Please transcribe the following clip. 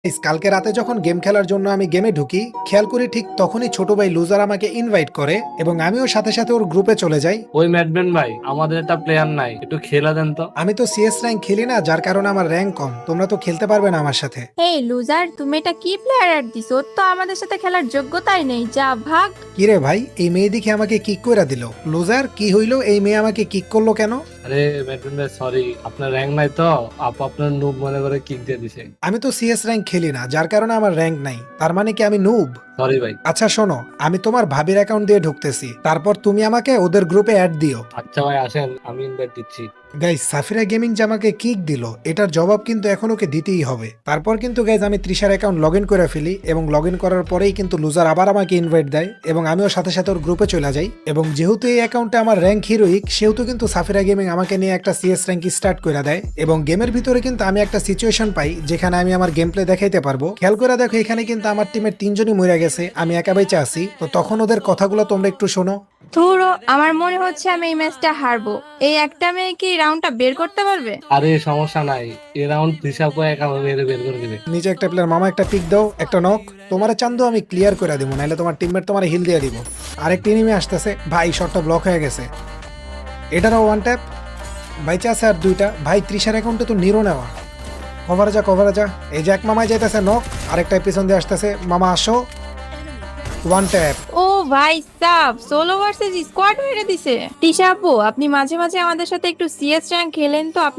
কালকে রাতে যখন গেম খেলার জন্য আমি গেমে ঢুকি, খেয়াল করি ঠিক তখনই ছোট ভাই লুজার আমাকে ইনভাইট করে এবং আমিও সাথে সাথে ওর গ্রুপে চলে যাই। ওই ম্যাডবেন ভাই, আমাদের একটা প্লেয়ার নাই, একটু খেলা দেন তো। আমি তো সিএস র্যাঙ্ক খেলি না, যার কারণে আমার র্যাঙ্ক কম। তোমরা তো খেলতে পারবে না আমার সাথে। এই লুজার, তুমি এটা কি প্লেয়ার অ্যাড দিছো? ওর তো আমাদের সাথে খেলার যোগ্যতাই নেই, যা ভাগ। কিরে ভাই, এই মেয়ে দেখে আমাকে কিক করে দিল। লুজার কি হইলো, এই মেয়ে আমাকে কিক করলো কেন? আরে ম্যাডবেন ভাই, সরি, আপনার র্যাঙ্ক নাই তো, আপু আপনার নুব মনে করে কিক দিয়ে দিছে। আমি তো সিএস র্যাঙ্ক খেলি না, যার কারণে আমার র্যাঙ্ক নাই। তার মানে কি আমি নুব? সরি ভাই। আচ্ছা শোনো, আমি তোমার ভাবির অ্যাকাউন্ট দিয়ে ঢুকতেছি, তারপর তুমি আমাকে ওদের গ্রুপে অ্যাড দিও। আচ্ছা ভাই, আসেন, আমি ইনভাইট দিচ্ছি। গাইজ, সাফিরা গেমিং যে আমাকে কিক দিল, এটার জবাব কিন্তু এখন ওকে দিতেই হবে। তারপর কিন্তু গাইজ আমি তৃষার অ্যাকাউন্ট লগ ইন করে ফেলি এবং লগ ইন করার পরেই কিন্তু লুজার আবার আমাকে ইনভাইট দেয় এবং আমিও সাথে সাথে ওর গ্রুপে চলে যাই। এবং যেহেতু এই অ্যাকাউন্টে আমার র্যাঙ্ক হিরোইক, সেহেতু কিন্তু সাফিরা গেমিং আমাকে নিয়ে একটা সিএস র্যাঙ্ক স্টার্ট করে দেয় এবং গেমের ভিতরে কিন্তু আমি একটা সিচুয়েশন পাই যেখানে আমি আমার গেম প্লে দেখাইতে পারবো। খেয়াল করে দেখো, এখানে কিন্তু আমার টিমের 3জনই মরে গেছে, আমি একা বেঁচে আছি। তো তখন ওদের কথাগুলো তোমরা একটু শোনো। ধুরো, আমার মনে হচ্ছে আমি এই ম্যাচটা হারবো। এই একটা মেয়ে কি রাউন্ডটা বের করতে পারবে? আরে সমস্যা নাই, এ রাউন্ড হিসাব করে একা মেরে বের করে দিবে। নিচে একটা প্লেয়ার, মামা একটা পিক দাও, একটা নক। তোমার চান্দু আমি ক্লিয়ার করে দিব, নাহলে তোমার টিমমেট তোমার হিল দিয়ে দিব। আরেকটি এনিমি আসতেছে ভাই, শটটা ব্লক হয়ে গেছে। এটারও ওয়ান ট্যাপ। বাইচে আছে আর দুইটা। ভাই 30-এর অ্যাকাউন্টে তো নিরো নেওয়া। কভারে যা, কভারে যা। এই যে এক মামায় যাইতেছে নক, আরেকটা পিছন দিয়ে আসতেছে। মামা আসো, ওয়ান ট্যাপ। ও ভাই সাব, সোলো ভার্সেস স্কোয়াড মেরে দিছে। টিশা আপু, আপনি মাঝে মাঝে আমাদের সাথে একটু সিএস র্যাঙ্ক খেলেন তো। আপনি